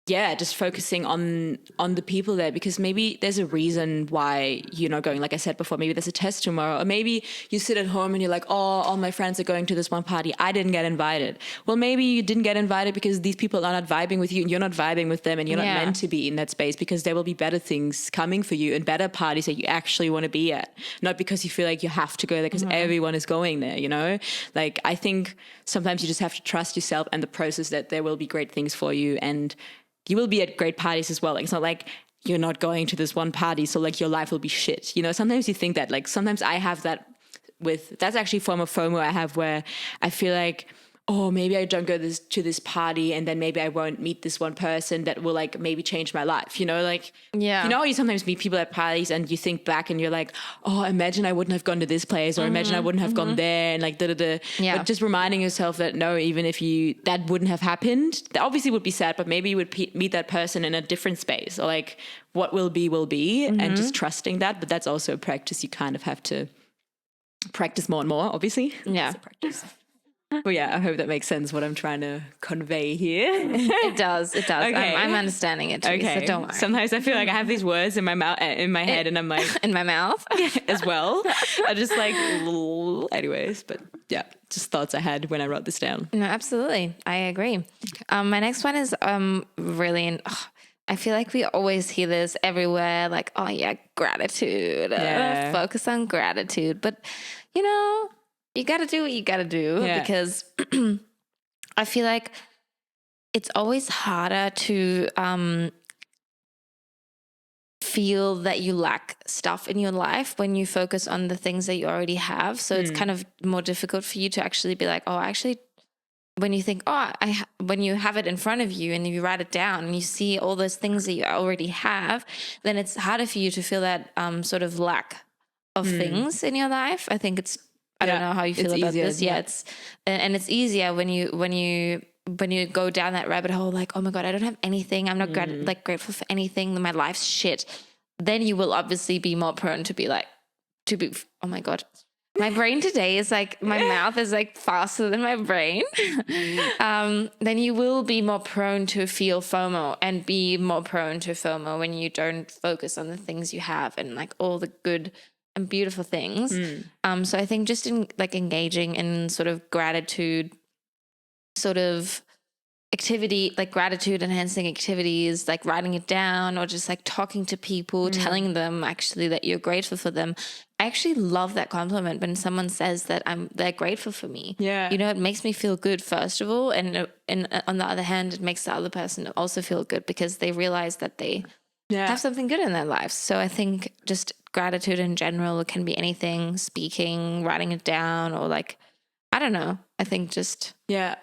just focusing on the people there, because maybe there's a reason why you're not going. Like I said before, maybe there's a test tomorrow, or maybe you sit at home and you're like, oh, all my friends are going to this one party, I didn't get invited. Well, maybe you didn't get invited because these people are not vibing with you and you're not vibing with them, and you're not meant to be in that space, because there will be better things coming for you and better parties that you actually want to be at, not because you feel like you have to go there because everyone is going there, you know? Like, I think sometimes you just have to trust yourself and the process that there will be great things for you, and you will be at great parties as well. Like, it's not like you're not going to this one party, so like your life will be shit. You know, sometimes you think that, like sometimes I have that that's actually a form of FOMO I have, where I feel like, oh, maybe I don't go to this party, and then maybe I won't meet this one person that will like maybe change my life. You know, like, you know, you sometimes meet people at parties and you think back and you're like, oh, imagine I wouldn't have gone to this place, or imagine I wouldn't have gone there, and like Yeah. But just reminding yourself that no, even if that wouldn't have happened, that obviously would be sad, but maybe you would meet that person in a different space, or like what will be, and just trusting that. But that's also a practice you kind of have to practice more and more, obviously. Yeah. Well, yeah, I hope that makes sense what I'm trying to convey here. It does. Okay. I'm understanding it too, Okay. so don't worry. Sometimes I feel like I have these words in my mouth, in my head, and I'm like, in my mouth as well. I just like, anyways, but yeah, just thoughts I had when I wrote this down. No, absolutely. I agree. My next one is really, I feel like we always hear this everywhere, like, oh yeah, gratitude, focus on gratitude. But, you know, you got to do what you got to do, because I feel like it's always harder to feel that you lack stuff in your life when you focus on the things that you already have. So it's kind of more difficult for you to actually be like, oh, actually, when you think, when you have it in front of you and you write it down and you see all those things that you already have, then it's harder for you to feel that sort of lack of things in your life. I think I don't know how you feel about this. Yeah, and it's easier when you go down that rabbit hole, like, oh my God, I don't have anything. I'm not grateful for anything. My life's shit. Then you will obviously be more prone to be like, oh my God. My brain today is like, my mouth is like faster than my brain. Then you will be more prone to feel FOMO, and be more prone to FOMO when you don't focus on the things you have and like all the good and beautiful things. So I think just in like engaging in sort of gratitude, sort of activity, like gratitude enhancing activities, like writing it down, or just like talking to people, telling them actually that you're grateful for them. I actually love that compliment when someone says that they're grateful for me. Yeah. You know, it makes me feel good, first of all. And on the other hand, it makes the other person also feel good because they realize that they have something good in their lives. So I think just gratitude in general, it can be anything, speaking, writing it down, or like, I don't know. I think just, I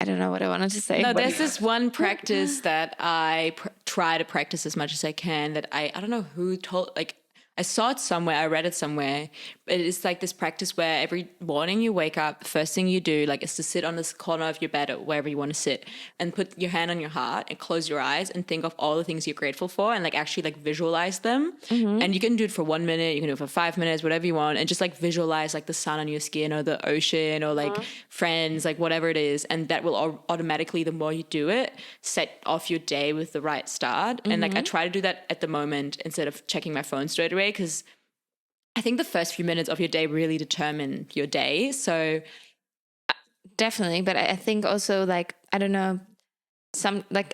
don't know what I wanted to say. No, there's this one practice that I try to practice as much as I can, that I don't know who told, like, I saw it somewhere, I read it somewhere. But it's like this practice where every morning you wake up, the first thing you do, like, is to sit on this corner of your bed or wherever you want to sit, and put your hand on your heart and close your eyes and think of all the things you're grateful for, and like actually like visualize them. And you can do it for 1 minute, you can do it for 5 minutes, whatever you want, and just like visualize like the sun on your skin, or the ocean, or like friends, like whatever it is. And that will automatically, the more you do it, set off your day with the right start. And like I try to do that at the moment instead of checking my phone straight away, because I think the first few minutes of your day really determine your day. So definitely. But I think also, like, I don't know,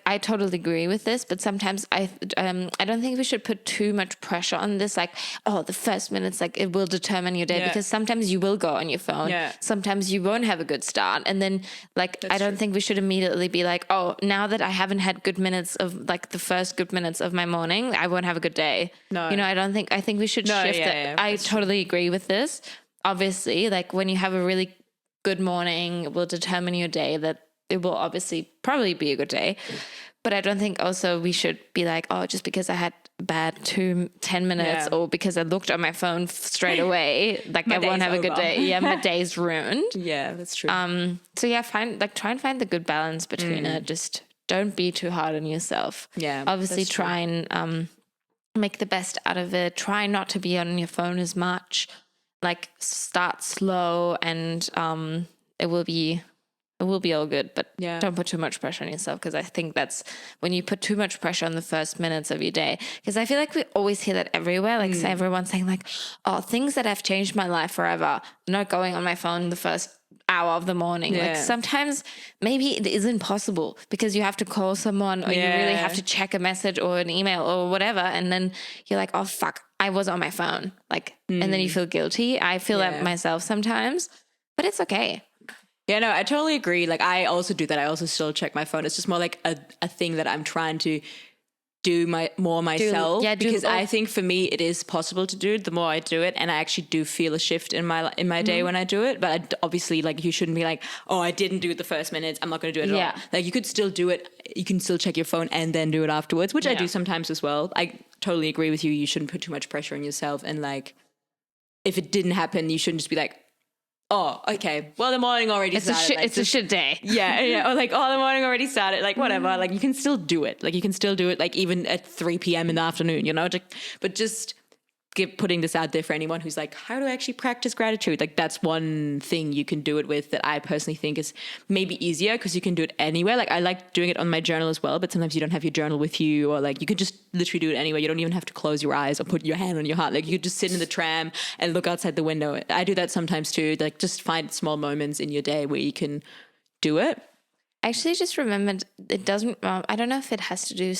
I totally agree with this, but sometimes I don't think we should put too much pressure on this, like, oh, the first minutes, like, it will determine your day, because sometimes you will go on your phone, sometimes you won't have a good start, and then like I don't think we should immediately be like, oh, now that I haven't had good minutes of like the first good minutes of my morning, I won't have a good day. No, you know, I think we should shift it. I totally agree with this. Obviously, like, when you have a really good morning, it will determine your day, that it will obviously probably be a good day. But I don't think also we should be like, oh, just because I had bad 10 minutes or because I looked on my phone straight away, like I won't have a good day. Yeah, my day's ruined. Yeah, that's true. So yeah, try and find the good balance between it. Just don't be too hard on yourself. Yeah, obviously try and make the best out of it. Try not to be on your phone as much. Like, start slow, and it will be all good, but don't put too much pressure on yourself, because I think that's when you put too much pressure on the first minutes of your day. Because I feel like we always hear that everywhere, like everyone's saying like, oh, things that have changed my life forever, not going on my phone the first hour of the morning. Like, sometimes maybe it isn't possible because you have to call someone, or you really have to check a message or an email or whatever, and then you're like, oh fuck, I was on my phone, like, and then you feel guilty. I feel that myself sometimes, but it's okay. Yeah, no, I totally agree. Like, I also do that. I also still check my phone. It's just more like a thing that I'm trying to do more myself, do because I think for me it is possible to do it the more I do it, and I actually do feel a shift in my day when I do it. But obviously, like, you shouldn't be like, oh, I didn't do it the first minutes, I'm not going to do it at all. Like, you could still do it, you can still check your phone and then do it afterwards, which I do sometimes as well. I totally agree with you. You shouldn't put too much pressure on yourself, and like, if it didn't happen, you shouldn't just be like, oh, okay, well, the morning already started. It's a shit day. Yeah. Or like, oh, the morning already started. Like, whatever. Like, you can still do it. Like, you can still do it, like, even at 3 p.m. in the afternoon, you know? But just putting this out there for anyone who's like, how do I actually practice gratitude? Like, that's one thing you can do it with that I personally think is maybe easier, because you can do it anywhere. Like, I like doing it on my journal as well, but sometimes you don't have your journal with you, or like, you could just literally do it anywhere. You don't even have to close your eyes or put your hand on your heart. Like, you could just sit in the tram and look outside the window. I do that sometimes too. Like, just find small moments in your day where you can do it. I actually just remembered, it doesn't, I don't know if it has to do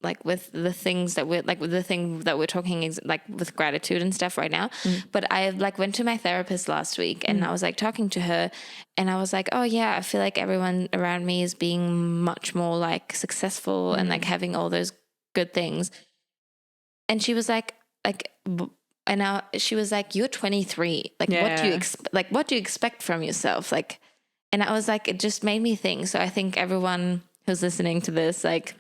like with the things that we're like, with the thing that we're talking like with gratitude and stuff right now. But I like went to my therapist last week, and I was like talking to her, and I was like, oh yeah, I feel like everyone around me is being much more like successful and like having all those good things. And she was like, and now she was like, you're 23. Like, what do you what do you expect from yourself? Like, and I was like, it just made me think. So I think everyone who's listening to this, like,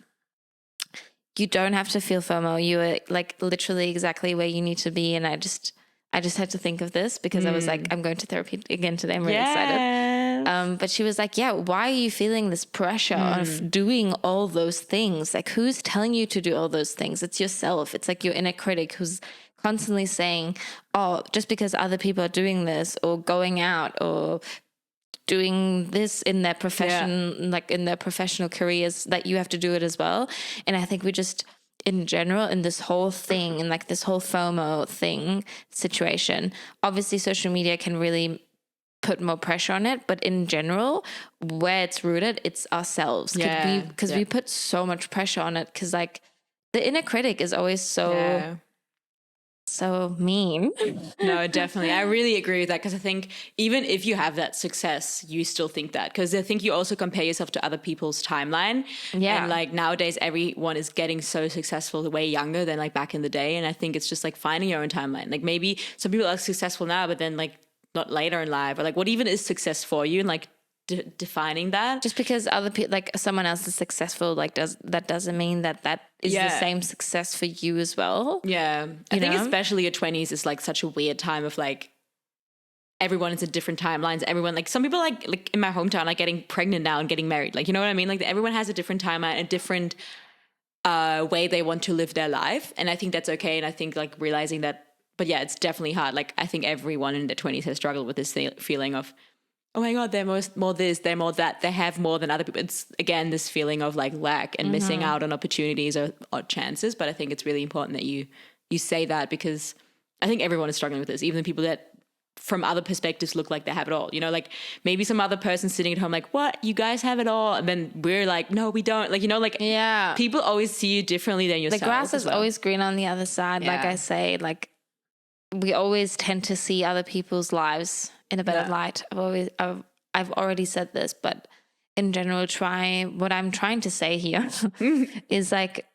you don't have to feel FOMO. You are like literally exactly where you need to be. And I just had to think of this because I was like, I'm going to therapy again today. I'm really excited. But she was like, yeah, why are you feeling this pressure of doing all those things? Like, who's telling you to do all those things? It's yourself. It's like your inner critic who's constantly saying, oh, just because other people are doing this or going out or doing this in their profession, like in their professional careers, that you have to do it as well. And I think we just, in general, in this whole thing, in like this whole FOMO thing situation, obviously social media can really put more pressure on it, but in general, where it's rooted, it's ourselves. Because we put so much pressure on it, because like the inner critic is always so mean. No, definitely. I really agree with that, because I think even if you have that success, you still think that, because I think you also compare yourself to other people's timeline. Yeah. And like nowadays, everyone is getting so successful way younger than like back in the day. And I think it's just like finding your own timeline. Like, maybe some people are successful now, but then like not later in life, or like what even is success for you, and like defining that. Just because other people, like someone else is successful, like that doesn't mean that is the same success for you as well. Yeah. I think especially your 20s is like such a weird time of like, everyone is in different timelines. Everyone, like some people like in my hometown, like getting pregnant now and getting married. Like, you know what I mean? Like everyone has a different timeline, a different way they want to live their life. And I think that's okay. And I think like realizing that, but yeah, it's definitely hard. Like I think everyone in their 20s has struggled with this feeling of, oh my God, they're more this, they're more that, they have more than other people. It's again, this feeling of like lack and missing out on opportunities or chances. But I think it's really important that you say that, because I think everyone is struggling with this, even the people that from other perspectives look like they have it all, you know, like maybe some other person sitting at home like, what, you guys have it all? And then we're like, no, we don't. Like, you know, like people always see you differently than yourself. The grass is always green on the other side. Like I say, like we always tend to see other people's lives in a better light. I've already said this, but in general, what I'm trying to say here is like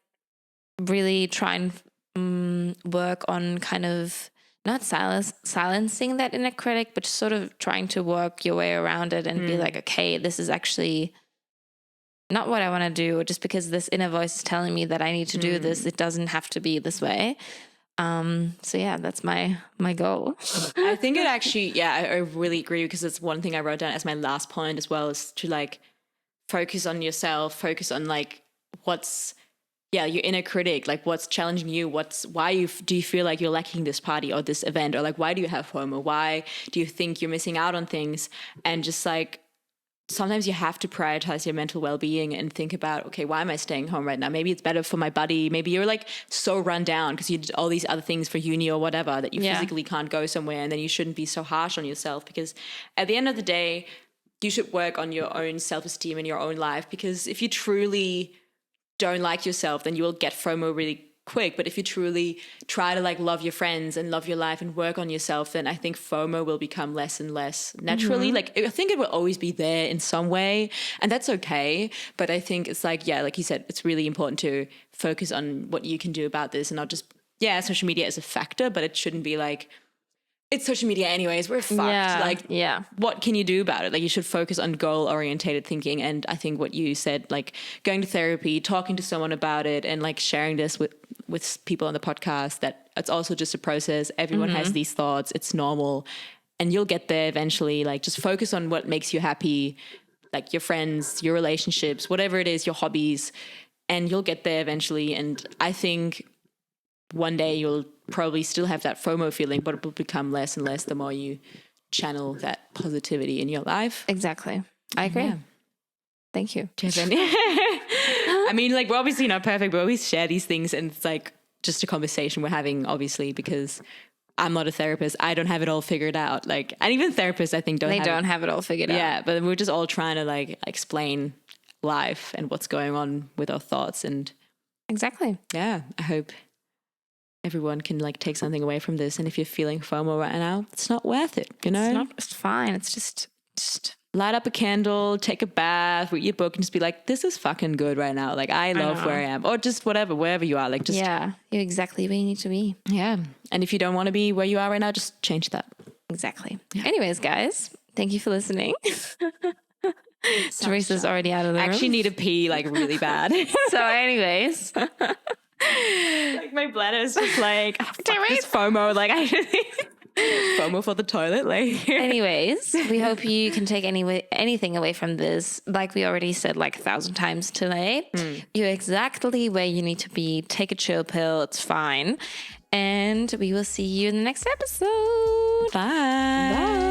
really try and work on kind of not silencing that inner critic, but sort of trying to work your way around it and be like, okay, this is actually not what I want to do, or just because this inner voice is telling me that I need to do this, it doesn't have to be this way. So yeah, that's my goal. I think it actually, I really agree, because it's one thing I wrote down as my last point as well, is to like focus on yourself, focus on like what's your inner critic, like what's challenging you, why do you feel like you're lacking this party or this event, or like why do you have FOMO, why do you think you're missing out on things, and just like sometimes you have to prioritize your mental well-being and think about, okay, why am I staying home right now? Maybe it's better for my body. Maybe you're like so run down because you did all these other things for uni or whatever that you physically can't go somewhere, and then you shouldn't be so harsh on yourself, because at the end of the day, you should work on your own self-esteem in your own life, because if you truly don't like yourself, then you will get FOMO really quick, but if you truly try to like love your friends and love your life and work on yourself, then I think FOMO will become less and less naturally. Like I think it will always be there in some way, and that's okay. But I think it's like, yeah, like you said, it's really important to focus on what you can do about this and not just, yeah, social media is a factor, but it shouldn't be like, it's social media anyways, we're fucked. Yeah, like, yeah. What can you do about it? Like, you should focus on goal-orientated thinking. And I think what you said, like going to therapy, talking to someone about it, and like sharing this with people on the podcast, that it's also just a process. Everyone has these thoughts. It's normal. And you'll get there eventually. Like, just focus on what makes you happy, like your friends, your relationships, whatever it is, your hobbies, and you'll get there eventually. And I think one day you'll probably still have that FOMO feeling, but it will become less and less the more you channel that positivity in your life. Exactly. I agree. Yeah. Thank you. Do you have any? I mean, like, we're obviously not perfect, but we always share these things, and it's like just a conversation we're having, obviously, because I'm not a therapist. I don't have it all figured out. Like, and even therapists, I think, don't have it all figured out. Yeah, but we're just all trying to like explain life and what's going on with our thoughts. And exactly. Yeah, I hope everyone can like take something away from this. And if you're feeling FOMO right now, it's not worth it, you know? It's fine. It's just light up a candle, take a bath, read your book, and just be like, this is fucking good right now. Like, I love where I am. Or just whatever, wherever you are. Like, just, yeah, you're exactly where you need to be. Yeah. And if you don't want to be where you are right now, just change that. Exactly. Yeah. Anyways, guys, thank you for listening. Theresa's already out of the room. I actually need to pee like really bad. So anyways. Like, my bladder is just like, oh, fuck this FOMO. Like, I FOMO for the toilet. Like, anyways, we hope you can take anything away from this. Like we already said like 1,000 times today, you're exactly where you need to be. Take a chill pill. It's fine. And we will see you in the next episode. Bye.